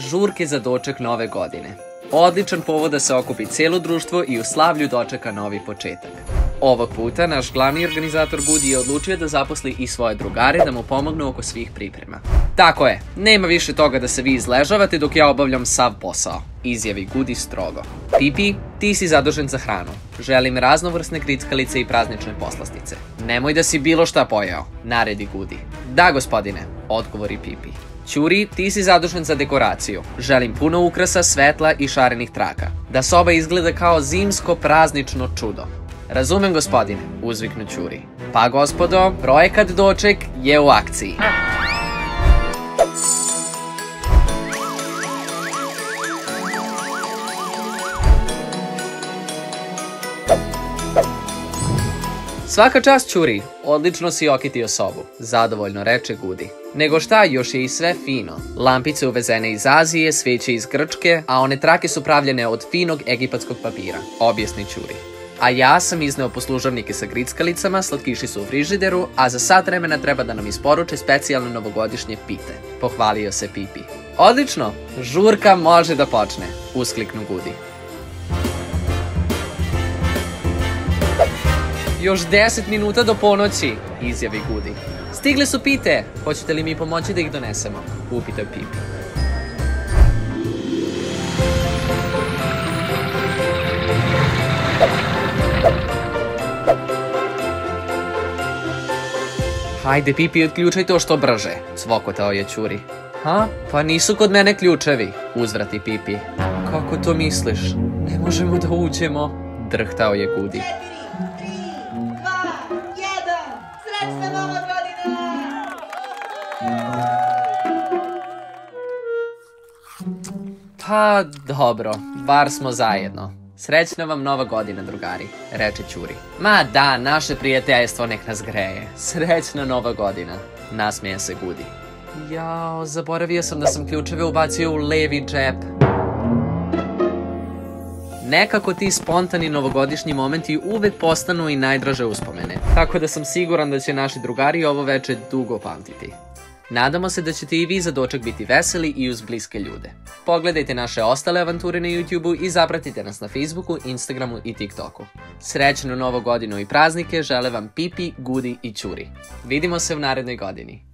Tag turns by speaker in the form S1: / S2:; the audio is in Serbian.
S1: Žurke za doček nove godine. Odličan povod da se okupi cijelo društvo i u slavlju dočeka novi početak. Ovog puta naš glavni organizator Gudi je odlučio da zaposli i svoje drugare da mu pomognu oko svih priprema. Tako je, nema više toga da se vi izležavate dok ja obavljam sav posao, izjavi Gudi strogo. Pipi, ti si zadužen za hranu. Želim raznovrsne grickalice i praznične poslastice. Nemoj da si bilo šta pojeo, naredi Gudi. Da, gospodine, odgovori Pipi. Ćuri, ti si zadužen za dekoraciju. Želim puno ukrasa, svetla i šarenih traka. Da soba izgleda kao zimsko praznično čudo. Razumem, gospodine, uzviknu Ćuri. Pa, gospodo, projekat doček je u akciji. Svaka čast, Ćuri, odlično si okitio sobu, zadovoljno reče Gudi. Nego šta, još je i sve fino. Lampice uvezene iz Azije, sveće iz Grčke, a one trake su pravljene od finog egipatskog papira, objasni Ćuri. A ja sam izneo poslužavnike sa grickalicama, slatkiši su u frižideru, a za sat vremena treba da nam isporuče specijalne novogodišnje pite, pohvalio se Pipi. Odlično, žurka može da počne, uskliknu Gudi. Još 10 minuta do ponoći, izjavi Gudi. Stigle su pite, hoćete li mi pomoći da ih donesemo? Upita Pipi. Hajde, Pipi, otključaj to što brže, cvokotao je Ćuri. Pa nisu kod mene ključevi, uzvrati Pipi. Kako to misliš? Ne možemo da uđemo, drhtao je Gudi.
S2: Srećna nova godina!
S1: Pa, dobro, bar smo zajedno. Srećna vam nova godina, drugari, reče Ćuri. Ma da, naše prijateljstvo nek nas greje. Srećna nova godina, nasmeje se Gudi. Jao, zaboravio sam da sam ključeve ubacio u levi džep. Nekako ti spontani novogodišnji momenti uvek postanu i najdraže uspomene, tako da sam siguran da će naši drugari ovo veče dugo pamtiti. Nadamo se da ćete i vi za doček biti veseli i uz bliske ljude. Pogledajte naše ostale avanture na YouTubeu i zapratite nas na Facebooku, Instagramu i TikToku. Srećnu novu godinu i praznike žele vam Pipi, Gudi i Ćuri. Vidimo se u narednoj godini.